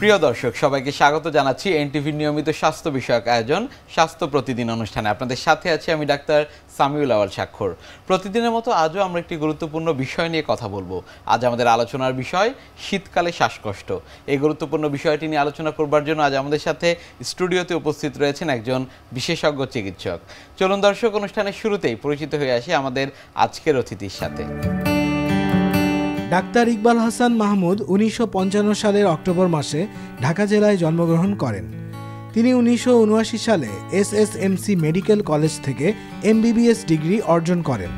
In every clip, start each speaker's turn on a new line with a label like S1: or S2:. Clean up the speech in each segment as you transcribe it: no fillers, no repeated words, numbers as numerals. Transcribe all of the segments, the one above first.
S1: প্রিয় দর্শক সবাইকে স্বাগত জানাচ্ছি এনটিভির নিয়মিত স্বাস্থ্য বিষয়ক আয়োজন স্বাস্থ্য প্রতিদিন অনুষ্ঠানে। আপনাদের সাথে আছি আমি ডাক্তার সামিউল আওয়াল স্বাক্ষর। প্রতিদিনের মতো আজও আমরা একটি গুরুত্বপূর্ণ বিষয় নিয়ে কথা বলবো। আজ আমাদের আলোচনার বিষয় শীতকালে শ্বাসকষ্ট। এই গুরুত্বপূর্ণ বিষয়টি নিয়ে আলোচনা করবার জন্য আজ আমাদের সাথে স্টুডিওতে উপস্থিত রয়েছেন একজন বিশেষজ্ঞ চিকিৎসক। চলুন দর্শক, অনুষ্ঠানের শুরুতেই পরিচিত হয়ে আসি আমাদের আজকের অতিথির সাথে।
S2: ডাক্তার ইকবাল হাসান মাহমুদ 1955 সালের অক্টোবর মাসে ঢাকা জেলায় জন্মগ্রহণ করেন। তিনি 1979 সালে এসএসএমসি মেডিকেল কলেজ থেকে এমবিবিএস ডিগ্রি অর্জন করেন।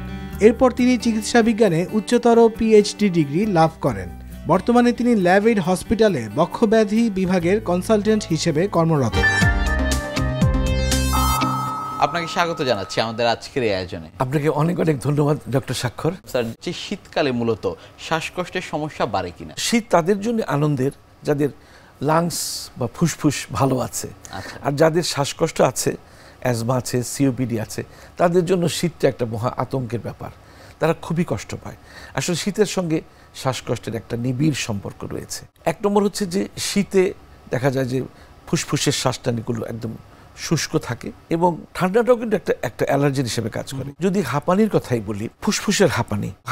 S2: এরপর তিনি চিকিৎসা বিজ্ঞানে উচ্চতর পিএইচডি ডিগ্রি লাভ করেন। বর্তমানে তিনি ল্যাভএইড হসপিটালে বক্ষব্যাধি বিভাগের কনসালটেন্ট হিসেবে কর্মরত।
S1: আপনাকে স্বাগত জানাচ্ছি আমাদের আজকের এই আয়োজনে।
S3: আপনাকে অনেক অনেক ধন্যবাদ ডক্টর স্বাক্ষর।
S1: স্যার, যে শীতকালে মূলত শ্বাসকষ্টের সমস্যা বাড়ে কিনা?
S3: শীত তাদের জন্য আনন্দের যাদের লাংস বা ফুসফুস ভালো আছে, আর যাদের শ্বাসকষ্ট আছে, অ্যাজমা আছে, সিওপিডি আছে, তাদের জন্য শীতটা একটা মহা আতঙ্কের ব্যাপার। তারা খুবই কষ্ট পায়। আসলে শীতের সঙ্গে শ্বাসকষ্টের একটা নিবিড় সম্পর্ক রয়েছে। এক নম্বর হচ্ছে যে শীতে দেখা যায় যে ফুসফুসের শ্বাসটানিগুলো একদম শুষ্ক থাকে এবং ঠান্ডাটাও কিন্তু একটা অ্যালার্জির হিসেবে কাজ করে। যদি হাঁপানির কথাই বলি, ফুসফুসের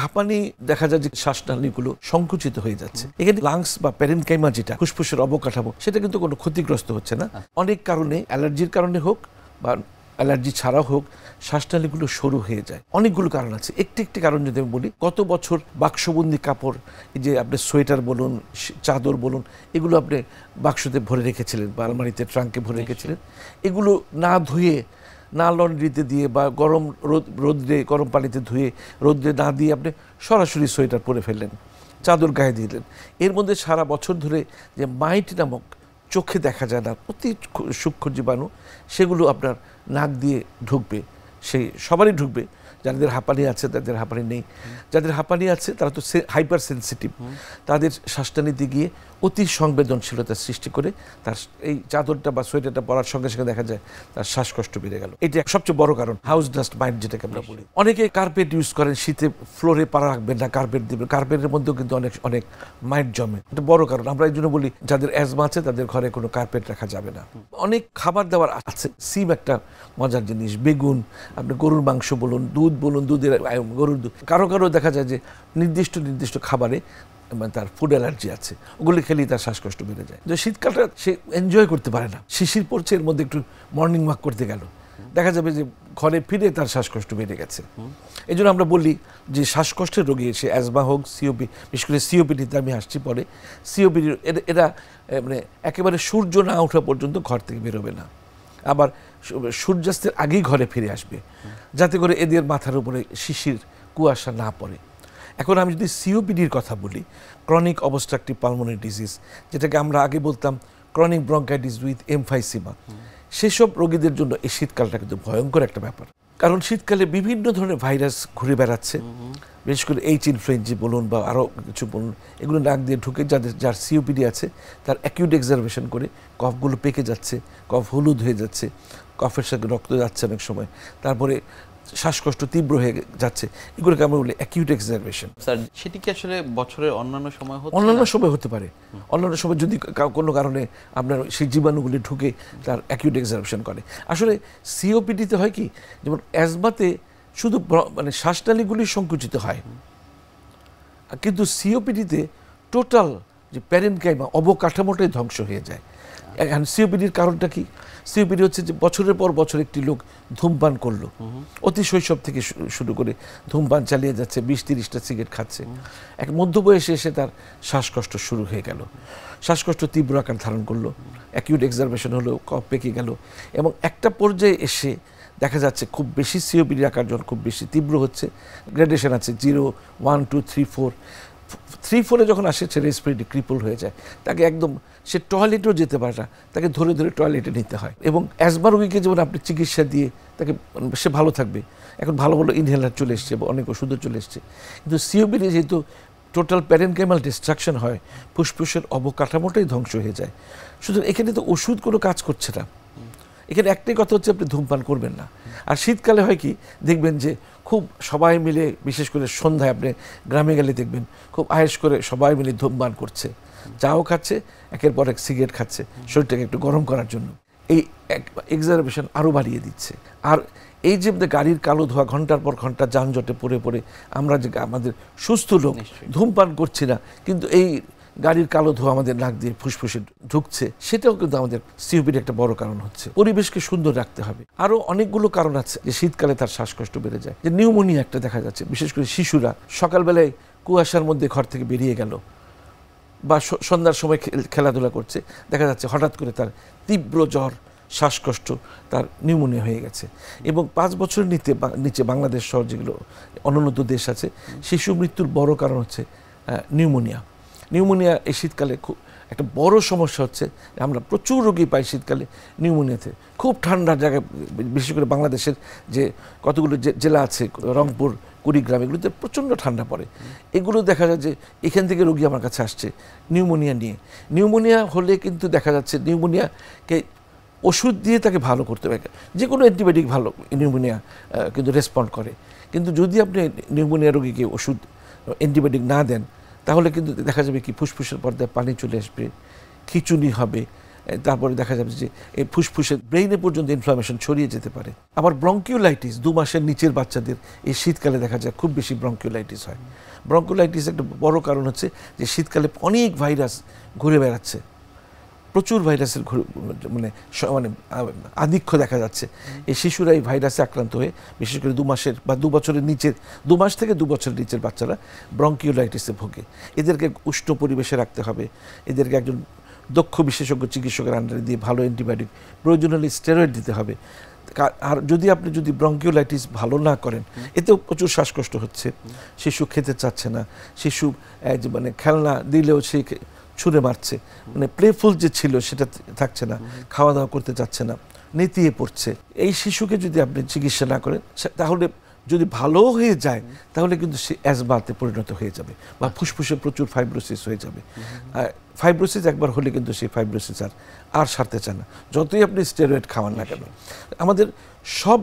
S3: হাঁপানি দেখা যায় যে শ্বাসনালীগুলো সংকুচিত হয়ে যাচ্ছে। এখানে লাংস বা প্যারেনকাইমা যেটা ফুসফুসের অবকাঠামো, সেটা কিন্তু কোনো ক্ষতিগ্রস্ত হচ্ছে না। অনেক কারণে, অ্যালার্জির কারণে হোক বা অ্যালার্জি ছাড়াও হোক, শ্বাসনালীগুলো সরু হয়ে যায়। অনেকগুলো কারণ আছে। একটি কারণ যদি আমি বলি, গত বছর বাক্সবন্দি কাপড়, এই যে আপনি সোয়েটার বলুন, চাদর বলুন, এগুলো আপনি বাক্সতে ভরে রেখেছিলেন বা আলমারিতে ট্রাঙ্কে ভরে রেখেছিলেন, এগুলো না ধুয়ে, না লন্ড্রিতে দিয়ে বা রোদ্রে গরম পানিতে ধুয়ে রোদ্রে না দিয়ে আপনি সরাসরি সোয়েটার পরে ফেললেন, চাদর গায়ে দিলেন। এর মধ্যে সারা বছর ধরে যে মাইট নামক চোখে দেখা যায় না অতি সূক্ষ্ম জীবাণু, সেগুলো আপনার নাক দিয়ে ঢুকবে। সেই সবারই ঢুকবে, যাদের হাঁপানি আছে তাদের হাঁপানি নেই, যাদের হাঁপানি আছে তারা তো হাইপার সেন্সিটিভ, তাদের শ্বাসটানিতে গিয়ে অতি সংবেদনশীলতা সৃষ্টি করে তার এই চাদরটা বা সোয়েটারটা পরার সঙ্গে সঙ্গে দেখা যায় তার শ্বাসকষ্ট বেড়ে গেল। এটা সবচেয়ে বড় কারণ, হাউস ডাস্ট মাইট যেটাকে আমরা বলি। অনেকে কার্পেট ইউজ করেন, শীতে ফ্লোরে পা রাখবেন না, কার্পেট দেবেন। কার্পেটের মধ্যেও কিন্তু অনেক মাইট জমে। এটা বড় কারণ। আমরা এই জন্য বলি যাদের অ্যাজমা আছে তাদের ঘরে কোনো কার্পেট রাখা যাবে না। অনেক খাবার দাবার আছে। সিম একটা মজার জিনিস, বেগুন, আপনি গরুর মাংস বলুন, দুধ বলুন, দুধের গরুর দুধ। কারো দেখা যায় যে নির্দিষ্ট খাবারে তার ফুড অ্যালার্জি আছে, ওগুলি খেলেই তার শ্বাসকষ্ট বেড়ে যায়। যে শীতকালটা সে এনজয় করতে পারে না। শিশির পড়ছে, এর মধ্যে একটু মর্নিং ওয়াক করতে গেল, দেখা যাবে যে ঘরে ফিরে তার শ্বাসকষ্ট বেড়ে গেছে। এই জন্য আমরা বলি যে শ্বাসকষ্টের রোগী, সে অ্যাজমা হোক, সিওপি, বিশেষ করে সিওপিডিতে আমি আসছি পরে, সিওপিডি এরা মানে একেবারে সূর্য না ওঠা পর্যন্ত ঘর থেকে বেরোবে না, আবার সূর্যাস্তের আগেই ঘরে ফিরে আসবে, যাতে করে এদের মাথার উপরে শিশির কুয়াশা না পড়ে। এখন আমি যদি সিওপিডির কথা বলি, ক্রনিক অবস্ট্রাকটিভ পালমোনারি ডিজিজ, যেটাকে আমরা আগে বলতাম ক্রনিক ব্রঙ্কাইটিস উইথ এমফাইসিমা, সেসব রোগীদের জন্য এই শীতকালটা কিন্তু ভয়ঙ্কর একটা ব্যাপার। কারণ শীতকালে বিভিন্ন ধরনের ভাইরাস ঘুরে বেড়াচ্ছে, বিশেষ করে এইচ ইনফ্লুয়েঞ্জা বলুন বা আরও কিছু বলুন, এগুলো নাক দিয়ে ঢুকে যার সিওপিডি আছে তার অ্যাকিউট এক্সারভেশন করে কফগুলো পেকে যাচ্ছে, কফ হলুদ হয়ে যাচ্ছে, কফের সঙ্গে রক্ত যাচ্ছে অনেক সময়, তারপরে শ্বাসকষ্ট তীব্র হয়ে যাচ্ছে, এগুলোকে আমরা বলি অ্যাকিউট এক্সারভেশন।
S1: স্যার, সেটি কি আসলে বছরের অন্যান্য সময়
S3: হতে পারে? অন্যান্য সময় যদি কোনো কারণে আপনার সেই জীবাণুগুলি ঢুকে তার অ্যাকিউট এক্সারভেশন করে। আসলে সিওপিডিতে হয় কি, যেমন অ্যাজমাতে শুধু মানে শ্বাসনালীগুলি সংকুচিত হয়, কিন্তু সিওপিডিতে টোটাল যে প্যারেনকাইমা অবকাঠামোটাই ধ্বংস হয়ে যায়। এখন সিওপিডির কারণটা কি? সিওপিডি হচ্ছে যে বছরের পর বছর একটি লোক ধূমপান করলো, অতি শৈশব থেকে শুরু করে ধূমপান চালিয়ে যাচ্ছে, 20-30টা সিগারেট খাচ্ছে, এক মধ্যবয়সে এসে তার শ্বাসকষ্ট শুরু হয়ে গেল, শ্বাসকষ্ট তীব্র আকার ধারণ করলো, অ্যাকিউট এক্সারভেশন হলো, কফ পেকে গেল, এবং একটা পর্যায়ে এসে দেখা যাচ্ছে খুব বেশি সিওপিডির আকার যখন খুব বেশি তীব্র হচ্ছে, গ্রেডেশন আছে 0, 1, 2, 3, 4, 3-4-এ যখন আসে সে রেসপিরেটরি ক্রিপল হয়ে যায়, তাকে একদম সে টয়লেটেও যেতে পারে না, তাকে ধরে টয়লেটে নিতে হয়। এবং অ্যাজমা রোগীকে যেমন আপনি চিকিৎসা দিয়ে তাকে সে ভালো থাকবে, এখন ভালো ইনহেলার চলে এসছে, অনেক ওষুধও চলে এসছে, কিন্তু সিওপিডি যেহেতু টোটাল প্যারেনকাইমাল ডিস্ট্রাকশন হয়, ফুসফুসের অবকাঠামোটাই ধ্বংস হয়ে যায়, সুতরাং এখানে তো ওষুধ কোনো কাজ করছে না। এখানে একটাই কথা হচ্ছে আপনি ধূমপান করবেন না। আর শীতকালে হয় কি দেখবেন যে খুব সবাই মিলে, বিশেষ করে সন্ধ্যায় আপনি গ্রামে গেলে দেখবেন খুব আয়েশ করে সবাই মিলে ধূমপান করছে, চাও খাচ্ছে, একের পর এক সিগারেট খাচ্ছে শরীরটাকে একটু গরম করার জন্য। এই এক্সারবেশন আরও বাড়িয়ে দিচ্ছে। আর এই যে গাড়ির কালো ধোঁয়া ঘন্টার পর ঘন্টা যানজটে পড়ে পড়ে আমরা যে আমাদের সুস্থ লোক ধূমপান করছি না, কিন্তু এই গাড়ির কালো ধোঁয়া আমাদের নাক দিয়ে ফুসফুসে ঢুকছে, সেটাও কিন্তু আমাদের সিওপিডি একটা বড় কারণ হচ্ছে। পরিবেশকে সুন্দর রাখতে হবে। আরও অনেকগুলো কারণ আছে যে শীতকালে তার শ্বাসকষ্ট বেড়ে যায়, যে নিউমোনিয়া একটা দেখা যাচ্ছে, বিশেষ করে শিশুরা সকালবেলায় কুয়াশার মধ্যে ঘর থেকে বেরিয়ে গেল বা সন্ধ্যার সময় খেলাধুলা করছে, দেখা যাচ্ছে হঠাৎ করে তার তীব্র জ্বর, শ্বাসকষ্ট, তার নিউমোনিয়া হয়ে গেছে। এবং 5 বছরের নিচে বাংলাদেশ সহ যেগুলো অনুন্নত দেশ আছে, শিশু মৃত্যুর বড় কারণ হচ্ছে নিউমোনিয়া। নিউমোনিয়া এই শীতকালে খুব একটা বড় সমস্যা হচ্ছে। আমরা প্রচুর রোগী পাই শীতকালে নিউমোনিয়াতে। খুব ঠান্ডা জায়গায়, বিশেষ করে বাংলাদেশের যে কতগুলো জেলা আছে, রংপুর, কুড়িগ্রাম, এগুলোতে প্রচণ্ড ঠান্ডা পড়ে। এগুলো দেখা যায় যে এখান থেকে রোগী আমার কাছে আসছে নিউমোনিয়া নিয়ে। নিউমোনিয়া হলে কিন্তু দেখা যাচ্ছে নিউমোনিয়াকে ওষুধ দিয়ে তাকে ভালো করতে হবে। যে কোনো অ্যান্টিবায়োটিক ভালো নিউমোনিয়া কিন্তু রেসপন্ড করে, কিন্তু যদি আপনি নিউমোনিয়া রোগীকে ওষুধ অ্যান্টিবায়োটিক না দেন, তাহলে কিন্তু দেখা যাবে কি ফুসফুসের পর্দায় পানি চলে আসবে, খিঁচুনি হবে, তারপরে দেখা যাবে যে এই ফুসফুসের ব্রেইনে পর্যন্ত ইনফ্লামেশন ছড়িয়ে যেতে পারে। আবার ব্রঙ্কিওলাইটিস 2 মাসের নিচের বাচ্চাদের এই শীতকালে দেখা যায় খুব বেশি ব্রঙ্কিওলাইটিস হয়। ব্রঙ্কিওলাইটিস একটা বড় কারণ হচ্ছে যে শীতকালে অনেক ভাইরাস ঘুরে বেড়াচ্ছে, প্রচুর ভাইরাসের মানে আধিক্য দেখা যাচ্ছে। এই শিশুরা এই ভাইরাসে আক্রান্ত হয়ে, বিশেষ করে 2 মাসের বা 2 বছরের নিচের, 2 মাস থেকে 2 বছরের নিচের বাচ্চারা ব্রঙ্কিওলাইটিসে ভোগে। এদেরকে উষ্ণ পরিবেশে রাখতে হবে, এদেরকে একজন দক্ষ বিশেষজ্ঞ চিকিৎসকের আন্ডারে দিয়ে ভালো অ্যান্টিবায়োটিক, প্রয়োজন হলে স্টেরয়েড দিতে হবে। আর যদি ব্রঙ্কিওলাইটিস ভালো না করেন, এতেও প্রচুর শ্বাসকষ্ট হচ্ছে, শিশু খেতে চাচ্ছে না, শিশু মানে খেলনা দিলেও সে ছুঁড়ে মারছে, মানে প্লেফুল যে ছিল সেটা থাকছে না, খাওয়া দাওয়া করতে চাচ্ছে না, নেতিয়ে পড়ছে। এই শিশুকে যদি আপনি চিকিৎসা না করেন, তাহলে যদি ভালো হয়ে যায়, তাহলে কিন্তু সে অ্যাজমাতে পরিণত হয়ে যাবে বা ফুসফুসে প্রচুর ফাইব্রোসিস হয়ে যাবে। ফাইব্রোসিস একবার হলে কিন্তু সেই ফাইব্রোসিস আর সারতে চায় না, যতই আপনি স্টেরয়েড খাওয়ান না কেন। আমাদের সব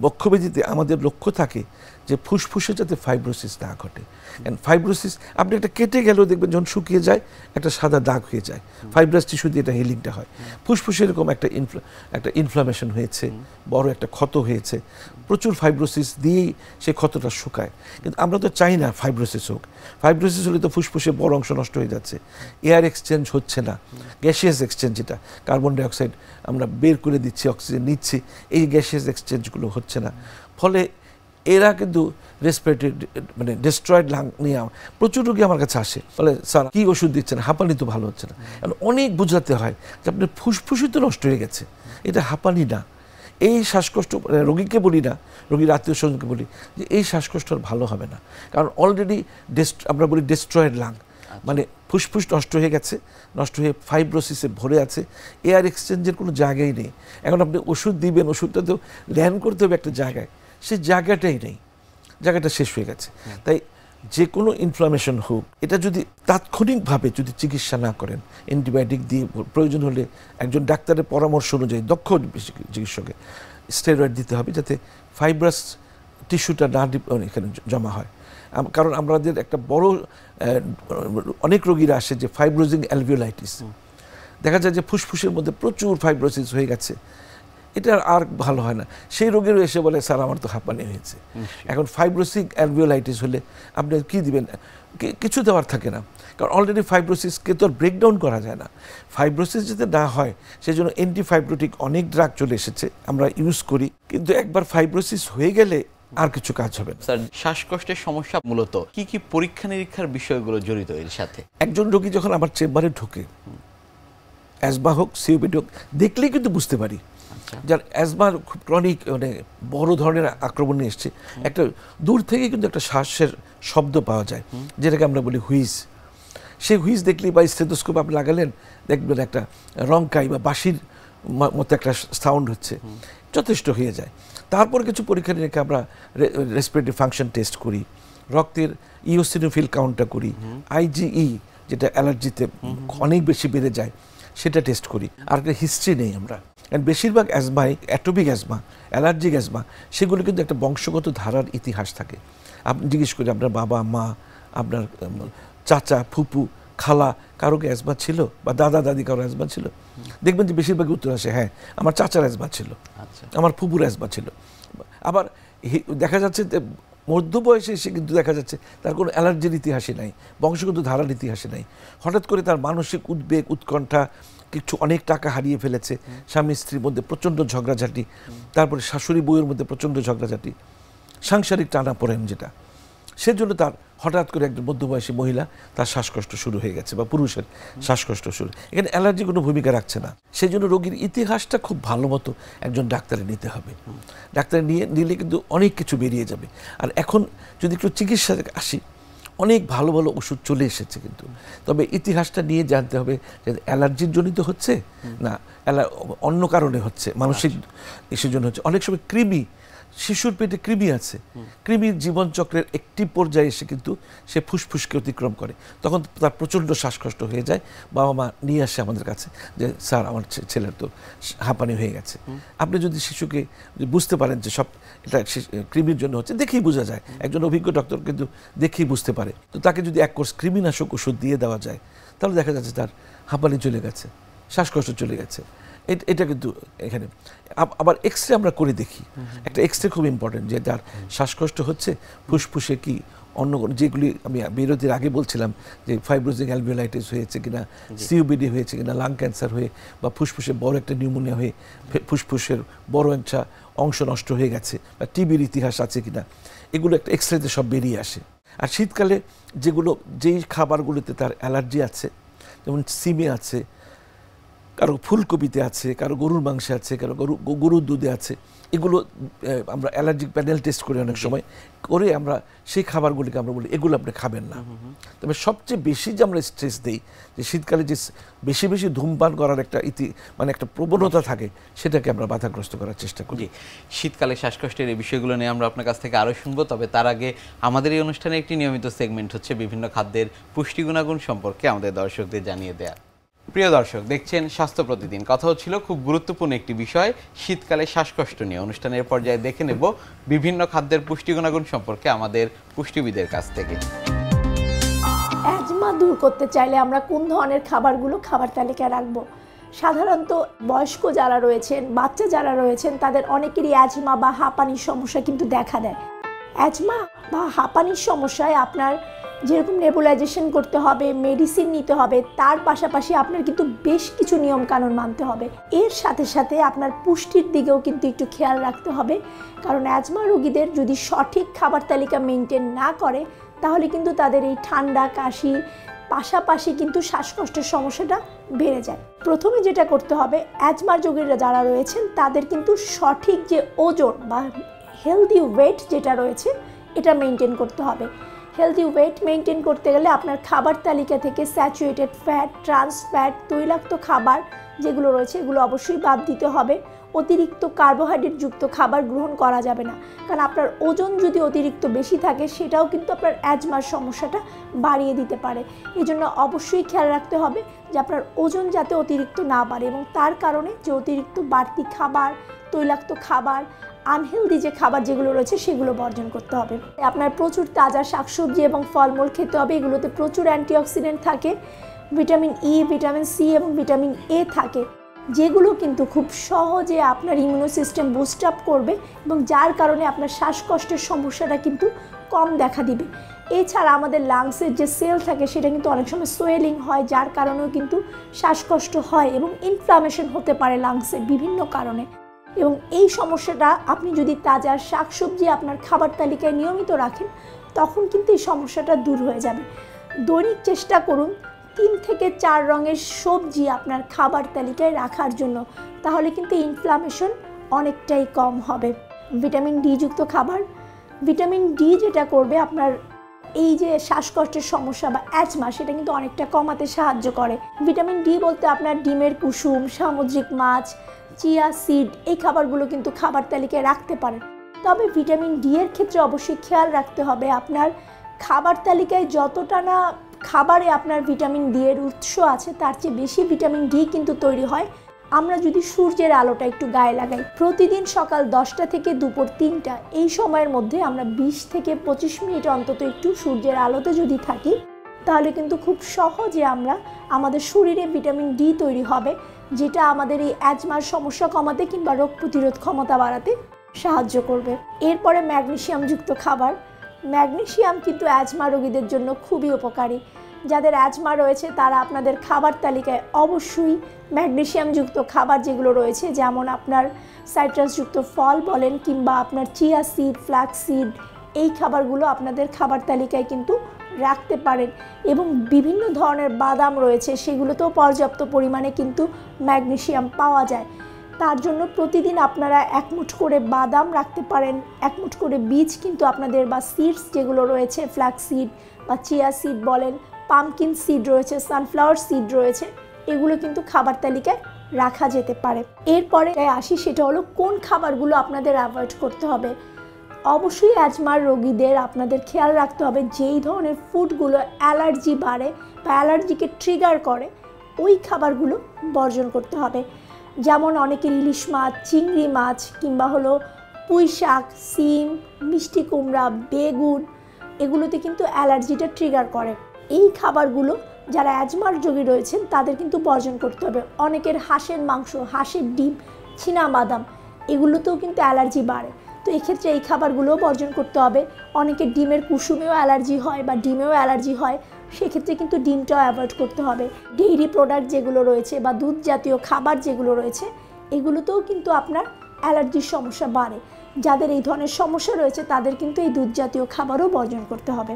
S3: বক্ষব্যাধিতে আমাদের লক্ষ্য থাকে যে ফুসফুসে যাতে ফাইব্রোসিস না ঘটে। কারণ ফাইব্রোসিস আপনি একটা কেটে গেলেও দেখবেন যখন শুকিয়ে যায় একটা সাদা দাগ হয়ে যায়, ফাইব্রাস টিস্যু দিয়ে এটা হিলিংটা হয়। ফুসফুসে এরকম একটা ইনফ্লামেশন হয়েছে, বড় একটা ক্ষত হয়েছে, প্রচুর ফাইব্রোসিস দিয়েই সেই ক্ষতটা শুকায়। কিন্তু আমরা তো চাই না ফাইব্রোসিস হোক। ফাইব্রোসিস হলে তো ফুসফুসে বড় অংশ নষ্ট হয়ে যাচ্ছে, এয়ার এক্সচেঞ্জ হচ্ছে না, গ্যাসিয়াস এক্সচেঞ্জ, যেটা কার্বন ডাইঅক্সাইড আমরা বের করে দিচ্ছি, অক্সিজেন নিচ্ছি, এই গ্যাসিয়াস এক্সচেঞ্জগুলো হচ্ছে না। ফলে এরা কিন্তু রেসপিরেটরি মানে ডিস্ট্রয়েড লাং নিয়ে প্রচুর রোগী আমার কাছে আসে, বলে স্যার কী ওষুধ দিচ্ছেন, হাঁপানি তো ভালো হচ্ছে না। অনেক বোঝাতে হয় যে আপনার ফুসফুসই তো নষ্ট হয়ে গেছে, এটা হাঁপানি না। এই শ্বাসকষ্ট রোগীকে বলি না, রোগীর আত্মীয় স্বজনকে বলি যে এই শ্বাসকষ্ট আর ভালো হবে না, কারণ অলরেডি আমরা বলি ডিস্ট্রয়েড লাং, মানে ফুসফুস নষ্ট হয়ে গেছে, নষ্ট হয়ে ফাইব্রোসিসে ভরে আছে, এয়ার এক্সচেঞ্জের কোনো জায়গাই নেই। এখন আপনি ওষুধ দিবেন, ওষুধটা তো ল্যান্ড করতে হবে একটা জায়গায়, সেই জায়গাটাই নেই, জায়গাটা শেষ হয়ে গেছে। তাই যে কোনো ইনফ্লামেশন হোক, এটা যদি তাৎক্ষণিকভাবে যদি চিকিৎসা না করেন, অ্যান্টিবায়োটিক দিয়ে প্রয়োজন হলে একজন ডাক্তারের পরামর্শ অনুযায়ী দক্ষ চিকিৎসকের স্টেরয়েড দিতে হবে, যাতে ফাইব্রাস টিস্যুটা না এখানে জমা হয়। কারণ আমাদের একটা বড় অনেক রোগীরা আসে যে ফাইব্রোজিং অ্যালভিওলাইটিস, দেখা যায় যে ফুসফুসের মধ্যে প্রচুর ফাইব্রোসিস হয়ে গেছে, এটা আর ভালো হয় না। সেই রোগীরও এসে বলে স্যার আমার তো হাঁপানি হয়েছে। এখন ফাইব্রোসিক অ্যালভিওলাইটিস হলে আপনি কি দিবেন, কিছু দেওয়ার থাকে না, কারণ অলরেডি ফাইব্রোসিসকে তো আর ব্রেকডাউন করা যায় না। ফাইব্রোসিস যাতে না হয় সেই জন্য অ্যান্টিফাইব্রোটিক অনেক ড্রাগ চলে এসেছে, আমরা ইউজ করি, কিন্তু একবার ফাইব্রোসিস হয়ে গেলে আর কিছু কাজ হবে না।
S1: স্যার, শ্বাসকষ্টের সমস্যা মূলত কি কি পরীক্ষা নিরীক্ষার বিষয়গুলো জড়িত এর সাথে?
S3: একজন রোগী যখন আমার চেম্বারে ঢোকে, অ্যাজমা হোক, সিওপিডি হোক, দেখলেই কিন্তু বুঝতে পারি যার অ্যাজমার খুব ক্রনিক মানে বড় ধরনের আক্রমণ নিয়ে এসছে। একটা দূর থেকে কিন্তু একটা শ্বাসের শব্দ পাওয়া যায়, যেটাকে আমরা বলি হুইজ। সেই হুইজ দেখলেই বা স্টেথোস্কোপ আপনি লাগালেন, দেখবেন একটা রংকাই বা বাঁশির মতো একটা সাউন্ড হচ্ছে, যথেষ্ট হয়ে যায়। তারপর কিছু পরীক্ষা নিরীক্ষা আমরা রেসপিরেটরি ফাংশন টেস্ট করি, রক্তের ইওসিনোফিল কাউন্টটা করি, আইজিই যেটা অ্যালার্জিতে অনেক বেশি বেড়ে যায় সেটা টেস্ট করি, আর একটা হিস্ট্রি নেই আমরা। কারণ বেশিরভাগ অ্যাজমাই, অ্যাটোপিক অ্যাজমা, অ্যালার্জিক অ্যাজমা, সেগুলো কিন্তু একটা বংশগত ধারার ইতিহাস থাকে। আপনি জিজ্ঞেস করি আপনার বাবা মা, আপনার চাচা ফুপু খালা কারো কি অ্যাজমা ছিল, বা দাদা দাদি কারো অ্যাজমা ছিল, দেখবেন যে বেশিরভাগ উত্তর আসে হ্যাঁ আমার চাচার অ্যাজমা ছিল, আমার ফুপুর অ্যাজমা ছিল। আবার দেখা যাচ্ছে মধ্য বয়সে এসে কিন্তু দেখা যাচ্ছে তার কোনো অ্যালার্জির ইতিহাসই নাই, বংশগত ধারার ইতিহাসই নাই। হঠাৎ করে তার মানসিক উদ্বেগ উৎকণ্ঠা, কিছু অনেক টাকা হারিয়ে ফেলেছে, স্বামী স্ত্রীর মধ্যে প্রচণ্ড ঝগড়াঝাটি, তারপরে শাশুড়ি বউয়ের মধ্যে প্রচণ্ড ঝগড়াঝাটি, সাংসারিক টানাপোড়েন যেটা, সেজন্য তার হঠাৎ করে একজন মধ্যবয়সী মহিলা তার শ্বাসকষ্ট শুরু হয়ে গেছে, বা পুরুষের শ্বাসকষ্ট শুরু, এখানে অ্যালার্জি কোনো ভূমিকা রাখছে না। সেই জন্য রোগীর ইতিহাসটা খুব ভালো মতো একজন ডাক্তারে নিতে হবে। ডাক্তারে নিলে কিন্তু অনেক কিছু বেরিয়ে যাবে। আর এখন যদি একটু চিকিৎসা আসি, অনেক ভালো ভালো ওষুধ চলে এসেছে, কিন্তু তবে ইতিহাসটা নিয়ে জানতে হবে যে অ্যালার্জির জনিত হচ্ছে না অন্য কারণে হচ্ছে, মানসিক ইস্যুর জন্য হচ্ছে। অনেক সময় কৃমি, শিশুর পেটে কৃমি আছে, কৃমির জীবনচক্রের একটি পর্যায়ে এসে কিন্তু সে ফুসফুসকে অতিক্রম করে, তখন তার প্রচণ্ড শ্বাসকষ্ট হয়ে যায়। বাবা মা নিয়ে আসে আমাদের কাছে যে স্যার আমার ছেলের তো হাঁপানি হয়ে গেছে। আপনি যদি শিশুকে বুঝতে পারেন যে সব এটা কৃমির জন্য হচ্ছে, দেখেই বোঝা যায়, একজন অভিজ্ঞ ডক্টর কিন্তু দেখেই বুঝতে পারে, তো তাকে যদি এক কোর্স কৃমিনাশক ওষুধ দিয়ে দেওয়া যায়, তাহলে দেখা যাচ্ছে তার হাঁপানি চলে গেছে, শ্বাসকষ্ট চলে গেছে। এটা কিন্তু এখানে আবার এক্সরে আমরা করে দেখি, একটা এক্সরে খুব ইম্পর্টেন্ট, যে তার শ্বাসকষ্ট হচ্ছে ফুসফুসে কি অন্য যেগুলি আমি বিরতির আগে বলছিলাম যে ফাইব্রোজিং অ্যালভিওলাইটিস হয়েছে কিনা, সিওপিডি হয়েছে কিনা, লাং ক্যান্সার হয়ে, বা ফুসফুসে বড় একটা নিউমোনিয়া হয়ে ফুসফুসের বড় একটা অংশ নষ্ট হয়ে গেছে, বা টিবির ইতিহাস আছে কিনা, এগুলো একটা এক্সরেতে সব বেরিয়ে আসে। আর শীতকালে যেই খাবারগুলোতে তার অ্যালার্জি আছে, যেমন সিমে আছে, কারো ফুলকপিতে আছে, কারো গরুর মাংসে আছে, কারো গরুর দুধে আছে, এগুলো আমরা অ্যালার্জিক প্যানেল টেস্ট করি অনেক সময় করে, আমরা সেই খাবারগুলিকে আমরা বলি এগুলো আপনি খাবেন না। তবে সবচেয়ে বেশি যে আমরা স্ট্রেস দিই যে শীতকালে যে বেশি বেশি ধূমপান করার একটা একটা প্রবণতা থাকে, সেটাকে আমরা বাধাগ্রস্ত করার চেষ্টা করি।
S1: শীতকালে শ্বাসকষ্টের এই বিষয়গুলো নিয়ে আমরা আপনার কাছ থেকে আরও শুনবো, তবে তার আগে আমাদের এই অনুষ্ঠানে একটি নিয়মিত সেগমেন্ট হচ্ছে বিভিন্ন খাদ্যের পুষ্টি গুণাগুণ সম্পর্কে আমাদের দর্শকদের জানিয়ে দেয়া। প্রিয় দর্শক, দেখছেন স্বাস্থ্য প্রতিদিন। কথা হচ্ছিল খুব গুরুত্বপূর্ণ একটি বিষয়, শীতকালে শ্বাসকষ্ট নিয়ে। অনুষ্ঠানের পর্যায়ে দেখে নেব বিভিন্ন খাদ্যের পুষ্টি গুণাগুণ সম্পর্কে আমাদের পুষ্টিবিদের কাছ থেকে।
S4: অ্যাজমা দূর করতে চাইলে আমরা কোন ধরনের খাবারগুলো খাবার তালিকায় রাখবো? সাধারণত বয়স্ক যারা রয়েছেন, বাচ্চা যারা রয়েছেন, তাদের অনেকেরই অ্যাজমা বা হাঁপানির সমস্যা কিন্তু দেখা দেয়। অ্যাজমা বা হাঁপানির সমস্যায় আপনার যেরকম নেবুলাইজেশন করতে হবে, মেডিসিন নিতে হবে, তার পাশাপাশি আপনার কিন্তু বেশ কিছু নিয়মকানুন মানতে হবে। এর সাথে সাথে আপনার পুষ্টির দিকেও কিন্তু একটু খেয়াল রাখতে হবে, কারণ অ্যাজমা রোগীদের যদি সঠিক খাবার তালিকা মেনটেন না করে, তাহলে কিন্তু তাদের এই ঠান্ডা কাশির পাশাপাশি কিন্তু শ্বাসকষ্টের সমস্যাটা বেড়ে যায়। প্রথমে যেটা করতে হবে, অ্যাজমা রোগীরা যারা রয়েছেন তাদের কিন্তু সঠিক যে ওজন বা হেলদি ওয়েট যেটা রয়েছে, এটা মেনটেন করতে হবে। হেলদি ওয়েট মেনটেন করতে গেলে আপনার খাবার তালিকা থেকে স্যাচুরেটেড ফ্যাট, ট্রান্স ফ্যাট, তৈলাক্ত খাবার যেগুলো রয়েছে এগুলো অবশ্যই বাদ দিতে হবে। অতিরিক্ত কার্বোহাইড্রেট যুক্ত খাবার গ্রহণ করা যাবে না, কারণ আপনার ওজন যদি অতিরিক্ত বেশি থাকে, সেটাও কিন্তু আপনার অ্যাজমার সমস্যাটা বাড়িয়ে দিতে পারে। এই জন্য অবশ্যই খেয়াল রাখতে হবে যে আপনার ওজন যাতে অতিরিক্ত না বাড়ে, এবং তার কারণে যে অতিরিক্ত বাড়তি খাবার, তৈলাক্ত খাবার, আনহেলদি যে খাবার যেগুলো রয়েছে সেগুলো বর্জন করতে হবে। আপনার প্রচুর তাজা শাকসবজি এবং ফলমূল খেতে হবে, এগুলোতে প্রচুর অ্যান্টিঅক্সিডেন্ট থাকে, ভিটামিন ই, ভিটামিন সি এবং ভিটামিন এ থাকে, যেগুলো কিন্তু খুব সহজে আপনার ইমিউনো সিস্টেম বুস্ট আপ করবে, এবং যার কারণে আপনার শ্বাসকষ্টের সমস্যাটা কিন্তু কম দেখা দিবে। এছাড়া আমাদের লাংসের যে সেল থাকে সেটা কিন্তু অনেক সময় সোয়েলিং হয়, যার কারণেও কিন্তু শ্বাসকষ্ট হয় এবং ইনফ্লামেশন হতে পারে লাংসের বিভিন্ন কারণে। এবং এই সমস্যাটা আপনি যদি তাজা শাকসবজি আপনার খাবার তালিকায় নিয়মিত রাখেন, তখন কিন্তু এই সমস্যাটা দূর হয়ে যাবে। দৈনিক চেষ্টা করুন 3 থেকে 4 রঙের সবজি আপনার খাবার তালিকায় রাখার জন্য, তাহলে কিন্তু ইনফ্লামেশন অনেকটাই কম হবে। ভিটামিন ডি যুক্ত খাবার, ভিটামিন ডি যেটা করবে আপনার এই যে শ্বাসকষ্টের সমস্যা বা অ্যাজমা, সেটা কিন্তু অনেকটা কমাতে সাহায্য করে। ভিটামিন ডি বলতে আপনার ডিমের কুসুম, সামুদ্রিক মাছ, চিয়া সিড, এই খাবারগুলো কিন্তু খাবার তালিকায় রাখতে পারেন। তবে ভিটামিন ডি এর ক্ষেত্রে অবশ্যই খেয়াল রাখতে হবে, আপনার খাবার তালিকায় যতটা না খাবারে আপনার ভিটামিন ডি এর উৎস আছে, তার চেয়ে বেশি ভিটামিন ডি কিন্তু তৈরি হয় আমরা যদি সূর্যের আলোটা একটু গায়ে লাগাই, প্রতিদিন সকাল 10টা থেকে দুপুর 3টা এই সময়ের মধ্যে আমরা 20 থেকে 25 মিনিট অন্তত একটু সূর্যের আলোতে যদি থাকি, তাহলে কিন্তু খুব সহজে আমরা আমাদের শরীরে ভিটামিন ডি তৈরি হবে, যেটা আমাদের এই অ্যাজমার সমস্যা কমাতে কিংবা রোগ প্রতিরোধ ক্ষমতা বাড়াতে সাহায্য করবে। এরপরে ম্যাগনেসিয়ামযুক্ত খাবার। ম্যাগনেসিয়াম কিন্তু অ্যাজমা রোগীদের জন্য খুবই উপকারী। যাদের অ্যাজমা রয়েছে তারা আপনাদের খাবার তালিকায় অবশ্যই ম্যাগনেসিয়ামযুক্ত খাবার যেগুলো রয়েছে, যেমন আপনার সাইট্রাসযুক্ত ফল বলেন কিংবা আপনার চিয়া সিড, ফ্ল্যাক্স সিড, এই খাবারগুলো আপনাদের খাবার তালিকায় কিন্তু রাখতে পারেন। এবং বিভিন্ন ধরনের বাদাম রয়েছে, সেগুলোতেও পর্যাপ্ত পরিমাণে কিন্তু ম্যাগনেসিয়াম পাওয়া যায়। তার জন্য প্রতিদিন আপনারা 1 মুঠ করে বাদাম রাখতে পারেন, 1 মুঠ করে বীজ কিন্তু আপনাদের বা সিডস যেগুলো রয়েছে, ফ্ল্যাক্স সিড বা চিয়া সিড বলেন, পামকিন সিড রয়েছে, সানফ্লাওয়ার সিড রয়েছে, এগুলো কিন্তু খাবার তালিকায় রাখা যেতে পারে। এরপরে আসি, সেটা হলো কোন খাবারগুলো আপনাদের অ্যাভয়েড করতে হবে। অবশ্যই অ্যাজমার রোগীদের আপনাদের খেয়াল রাখতে হবে যেই ধরনের ফুডগুলো অ্যালার্জি বাড়ে বা অ্যালার্জিকে ট্রিগার করে, ওই খাবারগুলো বর্জন করতে হবে। যেমন অনেকের ইলিশ মাছ, চিংড়ি মাছ কিংবা হলো পুঁই শাক, সিম, মিষ্টি কুমড়া, বেগুন, এগুলোতে কিন্তু অ্যালার্জিটা ট্রিগার করে। এই খাবারগুলো যারা অ্যাজমার রোগী রয়েছেন তাদের কিন্তু বর্জন করতে হবে। অনেকের হাঁসের মাংস, হাঁসের ডিম, চীনাবাদাম, এগুলোতেও কিন্তু অ্যালার্জি বাড়ে, তো এক্ষেত্রে এই খাবারগুলোও বর্জন করতে হবে। অনেকের ডিমের কুসুমেও অ্যালার্জি হয় বা ডিমেও অ্যালার্জি হয়, সেক্ষেত্রে কিন্তু ডিমটাও অ্যাভয়েড করতে হবে। ডেইরি প্রোডাক্ট যেগুলো রয়েছে বা দুধ জাতীয় খাবার যেগুলো রয়েছে, এগুলোতেও কিন্তু আপনার অ্যালার্জির সমস্যা বাড়ে। যাদের এই ধরনের সমস্যা রয়েছে তাদের কিন্তু এই দুধ জাতীয় খাবারও বর্জন করতে হবে।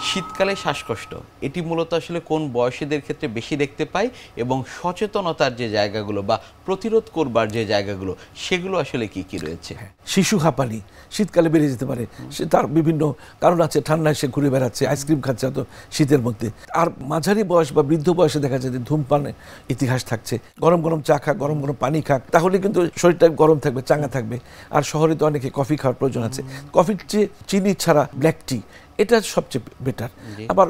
S1: শীতকালে শ্বাসকষ্ট, এটি মূলত আসলে কোন বয়সীদের ক্ষেত্রে বেশি দেখতে পাই এবং সচেতনতার যে জায়গাগুলো বা প্রতিরোধ করবার যে জায়গাগুলো, সেগুলো আসলে কি কি রয়েছে?
S3: শিশু হাঁপানি শীতকালে বেড়ে যেতে পারে, সে তার বিভিন্ন কারণ আছে। ঠান্ডায় সে ঘুরে বেড়াচ্ছে, আইসক্রিম খাচ্ছে তো শীতের মধ্যে। আর মাঝারি বয়স বা বৃদ্ধ বয়সে দেখা যায় যে ধূমপানের ইতিহাস থাকছে, গরম গরম চা খাক, গরম গরম পানি খাক, তাহলে কিন্তু শরীরটা গরম থাকবে, চাঙ্গা থাকবে। আর শহরে তো অনেকে কফি খাওয়ার প্রয়োজন আছে, কফির চেয়ে চিনি ছাড়া ব্ল্যাক টি, এটা সবচেয়ে বেটার। আবার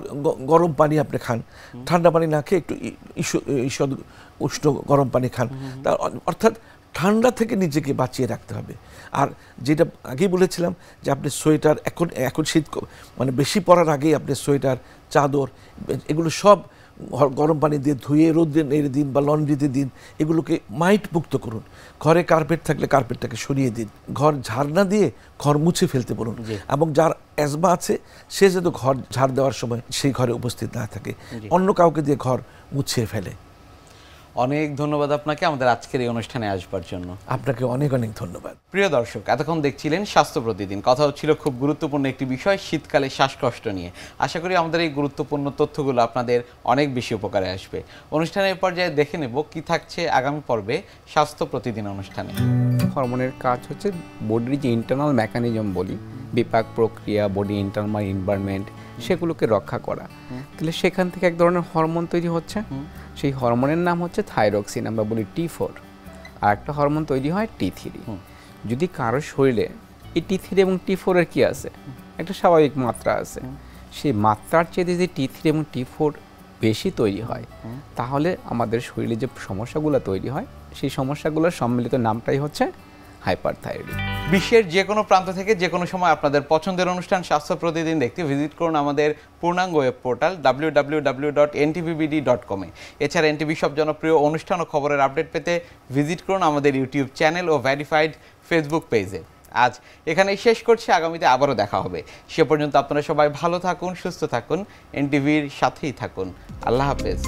S3: গরম পানি আপনি খান, ঠান্ডা পানি না খেয়ে একটু উষ্ণ গরম পানি খান। অর্থাৎ ঠান্ডা থেকে নিজেকে বাঁচিয়ে রাখতে হবে। আর যেটা আগেই বলেছিলাম যে আপনি সোয়েটার, এখন শীত মানে বেশি পড়ার আগেই আপনি সোয়েটার, চাদর, এগুলো সব গরম পানি দিয়ে ধুয়ে রোদ্রে নেড়ে দিন বা লন্ড্রিতে দিন, এগুলোকে মাইট মুক্ত করুন। ঘরে কার্পেট থাকলে কার্পেটটাকে সরিয়ে দিন, ঘর ঝাড় না দিয়ে ঘর মুছে ফেলতে বলুন। এবং যার অ্যাজমা আছে সে যাতে ঘর ঝাড় দেওয়ার সময় সেই ঘরে উপস্থিত না থাকে, অন্য কাউকে দিয়ে ঘর মুছিয়ে ফেলে।
S1: অনেক ধন্যবাদ আপনাকে আমাদের আজকের এই অনুষ্ঠানে আসবার জন্য।
S3: আপনাকে অনেক অনেক ধন্যবাদ।
S1: প্রিয় দর্শক, এতক্ষণ দেখছিলেন স্বাস্থ্য প্রতিদিন। কথা হচ্ছিল খুব গুরুত্বপূর্ণ একটি বিষয়, শীতকালে শ্বাসকষ্ট নিয়ে। আশা করি আমাদের এই গুরুত্বপূর্ণ তথ্যগুলো আপনাদের অনেক বেশি উপকারে আসবে। অনুষ্ঠানের পর্যায়ে দেখে নেব কি থাকছে আগামী পর্বে স্বাস্থ্য প্রতিদিন অনুষ্ঠানে।
S5: হরমোনের কাজ হচ্ছে বডির যে ইন্টারনাল মেকানিজম বলি, বিপাক প্রক্রিয়া, বডি ইন্টারনাল এনভায়রনমেন্ট, সেগুলোকে রক্ষা করা। তাহলে সেখান থেকে এক ধরনের হরমোন তৈরি হচ্ছে, সেই হরমোনের নাম হচ্ছে থাইরক্সিন, আমরা বলি T4। আর একটা হরমোন তৈরি হয় T3। যদি কারোর শরীরে এই T3 এবং T4 এর কি আছে, একটা স্বাভাবিক মাত্রা আছে, সেই মাত্রার চেয়ে যদি T3 এবং T4 বেশি তৈরি হয়, তাহলে আমাদের শরীরে যে সমস্যাগুলো তৈরি হয়, সেই সমস্যাগুলোর সম্মিলিত নামটাই হচ্ছে হাইপারথাইরয়েডিজম।
S1: বিশ্বের যে কোনো প্রান্ত থেকে যে কোনো সময় আপনাদের পছন্দের অনুষ্ঠান স্বাস্থ্য প্রতিদিন দেখতে ভিজিট করুন আমাদের পূর্ণাঙ্গ ওয়েব পোর্টাল www.ntvbd.com-এ। এছাড়া এনটিভি সব জনপ্রিয় অনুষ্ঠান ও খবরের আপডেট পেতে ভিজিট করুন আমাদের ইউটিউব চ্যানেল ও ভেরিফাইড ফেসবুক পেজে। আজ এখানেই শেষ করছি, আগামীতে আবারও দেখা হবে। সে পর্যন্ত আপনারা সবাই ভালো থাকুন, সুস্থ থাকুন, এনটিভির সাথেই থাকুন। আল্লাহ হাফেজ।